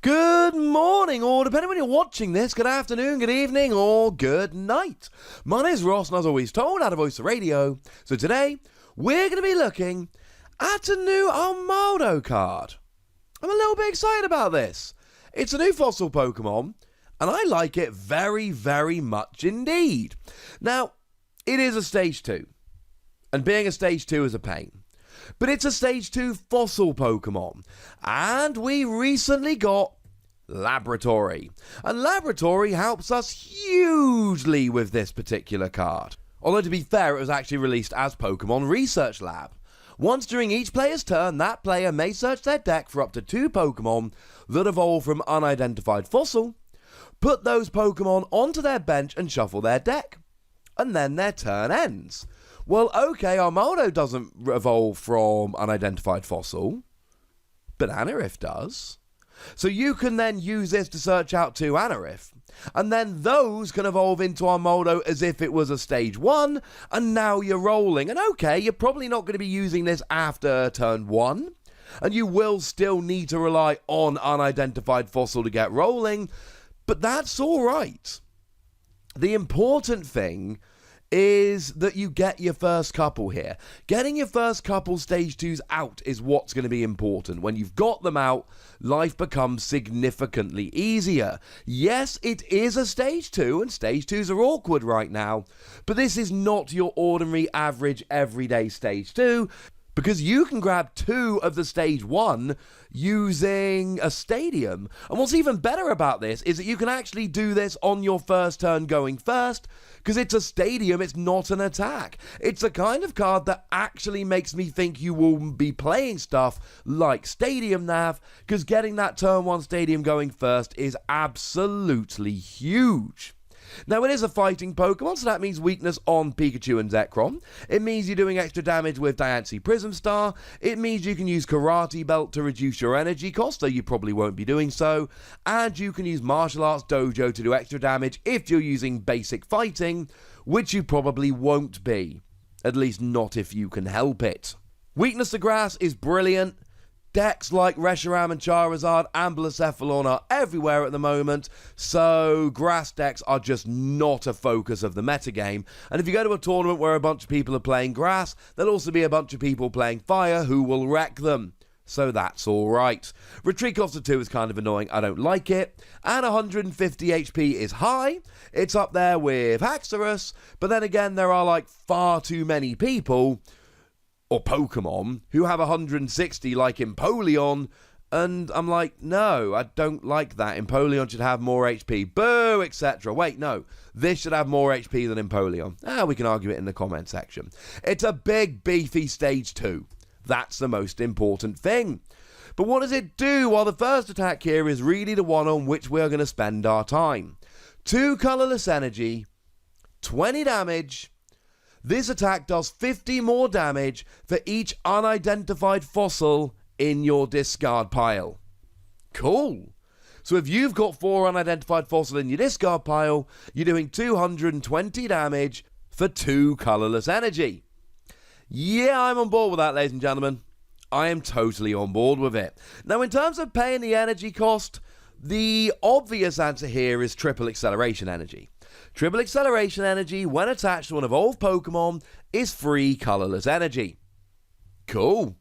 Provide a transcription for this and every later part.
Good morning, or depending when you're watching this, good afternoon, good evening, or good night. My name is Ross, and as always told, out of Voice of Radio. So today, we're going to be looking at a new Armaldo card. I'm a little bit excited about this. It's a new fossil Pokemon, and I like it very, very much indeed. Now, it is a Stage 2, and being a Stage 2 is a pain. But it's a Stage 2 fossil Pokemon, and we recently got Laboratory. And Laboratory helps us hugely with this particular card. Although to be fair, it was actually released as Pokemon Research Lab. Once during each player's turn, that player may search their deck for up to 2 Pokemon that evolve from Unidentified Fossil, put those Pokemon onto their bench and shuffle their deck. And then their turn ends. Well, okay, Armaldo doesn't evolve from Unidentified Fossil, but Anorith does. So you can then use this to search out 2 Anorith, and then those can evolve into Armaldo as if it was a Stage 1, and now you're rolling. And okay, you're probably not going to be using this after turn 1, and you will still need to rely on Unidentified Fossil to get rolling, but that's alright. The important thing is that you get your first couple here. Getting your first couple Stage 2s out is what's going to be important. When you've got them out, life becomes significantly easier. Yes, it is a Stage 2, and Stage 2s are awkward right now, but this is not your ordinary, average, everyday Stage 2, because you can grab 2 of the Stage 1 using a stadium. And what's even better about this is that you can actually do this on your first turn going first, because it's a stadium, it's not an attack. It's a kind of card that actually makes me think you will be playing stuff like Stadium Nav, because getting that turn 1 stadium going first is absolutely huge. Now, it is a fighting Pokemon, so that means weakness on Pikachu and Zekrom. It means you're doing extra damage with Diancie Prism Star. It means you can use Karate Belt to reduce your energy cost, though you probably won't be doing so. And you can use Martial Arts Dojo to do extra damage if you're using basic fighting, which you probably won't be. At least not if you can help it. Weakness to Grass is brilliant. Decks like Reshiram and Charizard and Blacephalon are everywhere at the moment, so grass decks are just not a focus of the metagame. And if you go to a tournament where a bunch of people are playing grass, there'll also be a bunch of people playing fire who will wreck them. So that's alright. Retreat cost of 2 is kind of annoying, I don't like it. And 150 HP is high. It's up there with Haxorus, but then again there are like far too many people or Pokemon who have 160 like Empoleon, and I'm like, no, I don't like that. Empoleon should have more HP. Boo, etc. Wait, no, this should have more HP than Empoleon. We can argue it in the comment section. It's a big, beefy Stage 2. That's the most important thing. But what does it do? Well, the first attack here is really the one on which we're going to spend our time. 2 colorless energy, 20 damage. This attack does 50 more damage for each unidentified fossil in your discard pile. Cool. So if you've got 4 unidentified fossil in your discard pile, you're doing 220 damage for 2 colorless energy. Yeah, I'm on board with that, ladies and gentlemen. I am totally on board with it. Now, in terms of paying the energy cost, the obvious answer here is triple acceleration energy. Triple acceleration energy, when attached to an evolved Pokemon, is free colorless energy. Cool.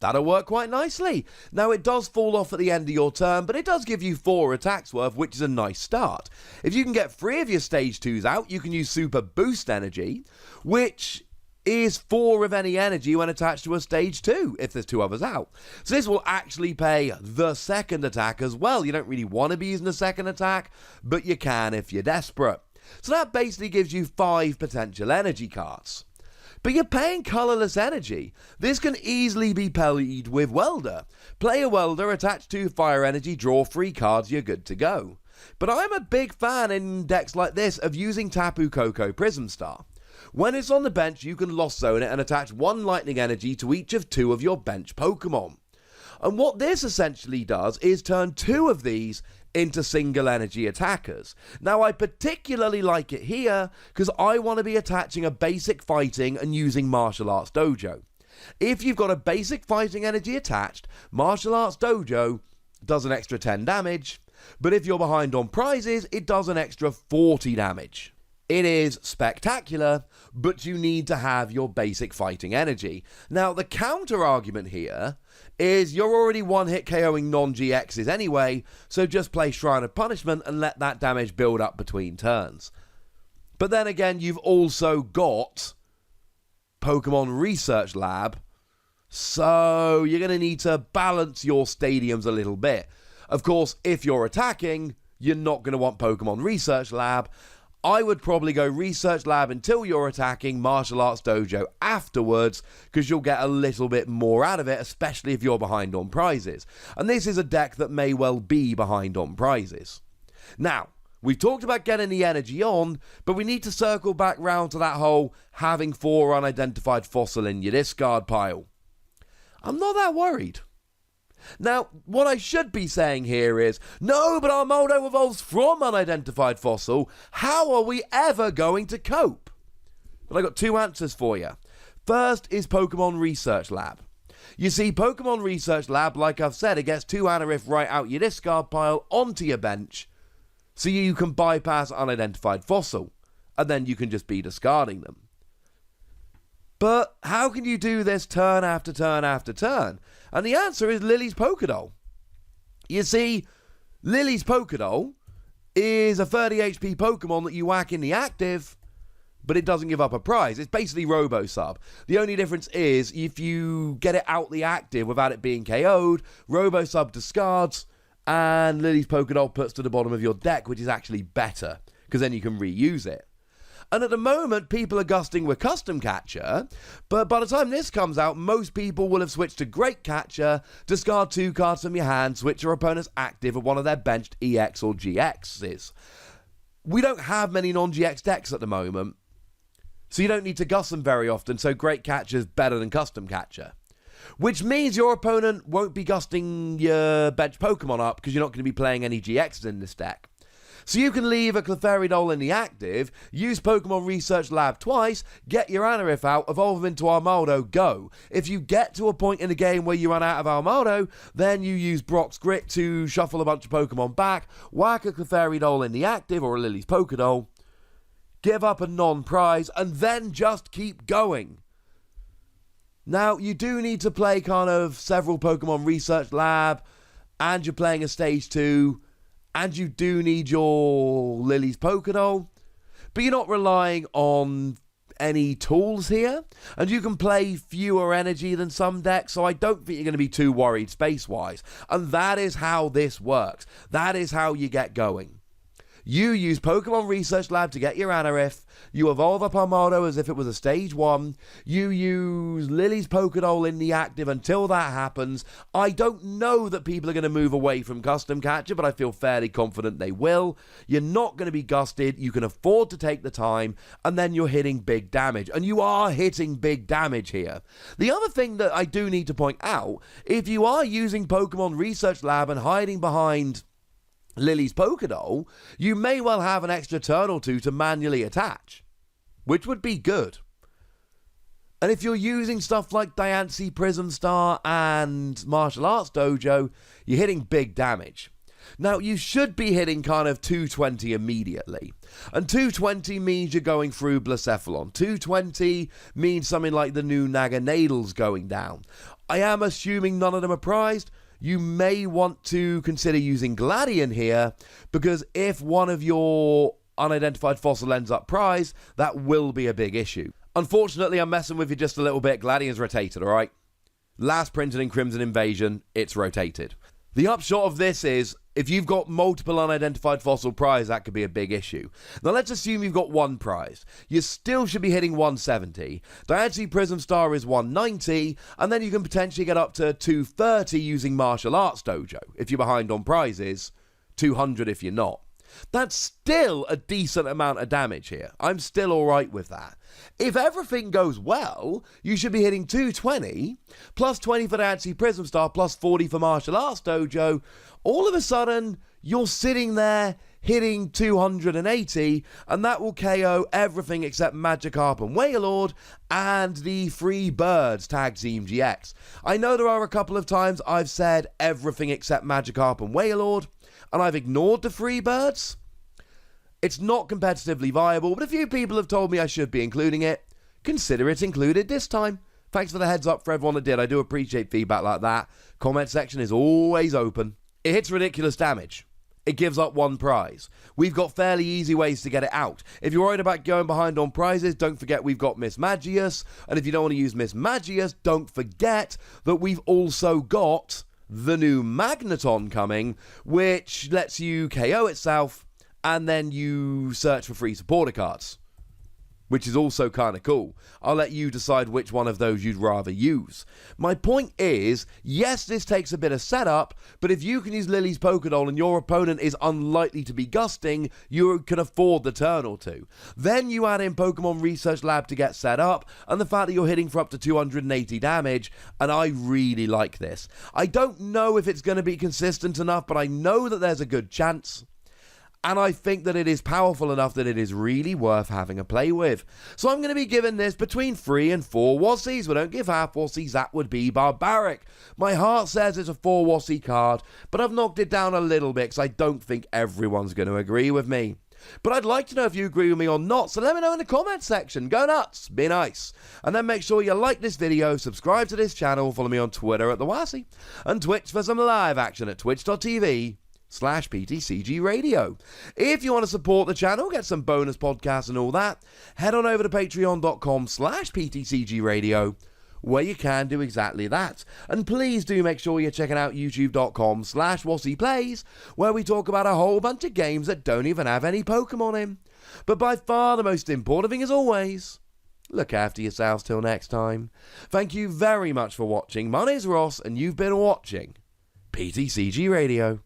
That'll work quite nicely. Now, it does fall off at the end of your turn, but it does give you 4 attacks worth, which is a nice start. If you can get 3 of your Stage 2s out, you can use Super Boost Energy, which is 4 of any energy when attached to a Stage 2, if there's 2 others out. So this will actually pay the second attack as well. You don't really want to be using the second attack, but you can if you're desperate. So that basically gives you 5 potential energy cards. But you're paying colorless energy. This can easily be paid with Welder. Play a Welder, attach 2 fire energy, draw 3 cards, you're good to go. But I'm a big fan in decks like this of using Tapu Koko Prism Star. When it's on the bench, you can Lost Zone it and attach 1 lightning energy to each of 2 of your bench Pokemon. And what this essentially does is turn 2 of these into single energy attackers. Now, I particularly like it here because I want to be attaching a basic fighting and using Martial Arts Dojo. If you've got a basic fighting energy attached, Martial Arts Dojo does an extra 10 damage, but if you're behind on prizes, it does an extra 40 damage. It is spectacular, but you need to have your basic fighting energy. Now, the counter argument here is you're already one-hit KOing non-GXs anyway, so just play Shrine of Punishment and let that damage build up between turns. But then again, you've also got Pokemon Research Lab, so you're going to need to balance your stadiums a little bit. Of course, if you're attacking, you're not going to want Pokemon Research Lab. I would probably go Research Lab until you're attacking, Martial Arts Dojo afterwards, because you'll get a little bit more out of it, especially if you're behind on prizes. And this is a deck that may well be behind on prizes. Now, we've talked about getting the energy on, but we need to circle back round to that whole having 4 unidentified fossil in your discard pile. I'm not that worried. Now, what I should be saying here is, no, but Armaldo evolves from unidentified fossil. How are we ever going to cope? But I got 2 answers for you. First is Pokemon Research Lab. You see, Pokemon Research Lab, like I've said, it gets 2 Anorith right out your discard pile onto your bench, so you can bypass unidentified fossil, and then you can just be discarding them. But how can you do this turn after turn after turn? And the answer is Lily's Pokedoll. You see, Lily's Pokedoll is a 30 HP Pokemon that you whack in the active, but it doesn't give up a prize. It's basically Robo-Sub. The only difference is if you get it out the active without it being KO'd, Robo-Sub discards, and Lily's Pokedoll puts to the bottom of your deck, which is actually better, because then you can reuse it. And at the moment, people are gusting with Custom Catcher, but by the time this comes out, most people will have switched to Great Catcher, discard 2 cards from your hand, switch your opponent's active of one of their benched EX or GXs. We don't have many non-GX decks at the moment, so you don't need to gust them very often, so Great Catcher is better than Custom Catcher. Which means your opponent won't be gusting your bench Pokemon up, because you're not going to be playing any GXs in this deck. So you can leave a Clefairy in the active, use Pokemon Research Lab twice, get your Anorith out, evolve them into Armaldo, go. If you get to a point in the game where you run out of Armaldo, then you use Brock's Grit to shuffle a bunch of Pokemon back, whack a Clefairy in the active or a Lily's Pokedoll, give up a non-prize, and then just keep going. Now, you do need to play kind of several Pokemon Research Lab, and you're playing a Stage 2, and you do need your Lily's Pokedoll, but you're not relying on any tools here, and you can play fewer energy than some decks, so I don't think you're going to be too worried space-wise. And that is how this works. That is how you get going. You use Pokemon Research Lab to get your Anorith, you evolve up Armaldo as if it was a Stage 1, you use Lily's Pokedoll in the active until that happens. I don't know that people are going to move away from Custom Catcher, but I feel fairly confident they will. You're not going to be gusted, you can afford to take the time, and then you're hitting big damage. And you are hitting big damage here. The other thing that I do need to point out, if you are using Pokemon Research Lab and hiding behind Lily's Pokedoll, you may well have an extra turn or 2 to manually attach, which would be good. And if you're using stuff like Diancie, Prism Star, and Martial Arts Dojo, you're hitting big damage. Now, you should be hitting kind of 220 immediately. And 220 means you're going through Blacephalon. 220 means something like the new Naganadels going down. I am assuming none of them are prized. You may want to consider using Gladion here, because if one of your unidentified fossil ends up prized, that will be a big issue. Unfortunately, I'm messing with you just a little bit. Gladion's rotated, alright? Last printed in Crimson Invasion, it's rotated. The upshot of this is, if you've got multiple unidentified fossil prize, that could be a big issue. Now let's assume you've got one prize. You still should be hitting 170. Diancie Prism Star is 190, and then you can potentially get up to 230 using Martial Arts Dojo. If you're behind on prizes, 200 if you're not. That's still a decent amount of damage here. I'm still alright with that. If everything goes well, you should be hitting 220, plus 20 for Diancie Prism Star, plus 40 for Martial Arts Dojo. All of a sudden, you're sitting there hitting 280, and that will KO everything except Magikarp and Wailord and the free birds Tag Team GX. I know there are a couple of times I've said everything except Magikarp and Wailord, and I've ignored the free birds. It's not competitively viable, but a few people have told me I should be including it. Consider it included this time. Thanks for the heads up for everyone that did. I do appreciate feedback like that. Comment section is always open. It hits ridiculous damage. It gives up one prize. We've got fairly easy ways to get it out. If you're worried about going behind on prizes, don't forget we've got Miss Magius. And if you don't want to use Miss Magius, don't forget that we've also got the new Magneton coming, which lets you KO itself, and then you search for free supporter cards, which is also kind of cool. I'll let you decide which one of those you'd rather use. My point is, yes, this takes a bit of setup, but if you can use Lily's Pokedoll and your opponent is unlikely to be gusting, you can afford the turn or two. Then you add in Pokemon Research Lab to get set up, and the fact that you're hitting for up to 280 damage, and I really like this. I don't know if it's going to be consistent enough, but I know that there's a good chance. And I think that it is powerful enough that it is really worth having a play with. So I'm going to be giving this between 3 and 4 Wassies. We don't give half Wassies, that would be barbaric. My heart says it's a 4 Wassie card, but I've knocked it down a little bit because I don't think everyone's going to agree with me. But I'd like to know if you agree with me or not, so let me know in the comments section. Go nuts, be nice. And then make sure you like this video, subscribe to this channel, follow me on Twitter at The Wassie, and Twitch for some live action at twitch.tv/PTCGRadio. If you want to support the channel, get some bonus podcasts and all that, head on over to patreon.com/PTCGRadio, where you can do exactly that. And please do make sure you're checking out youtube.com/WassiePlays, where we talk about a whole bunch of games that don't even have any Pokemon in. But by far the most important thing, as always, look after yourselves till next time. Thank you very much for watching. My name's Ross, and you've been watching PTCG Radio.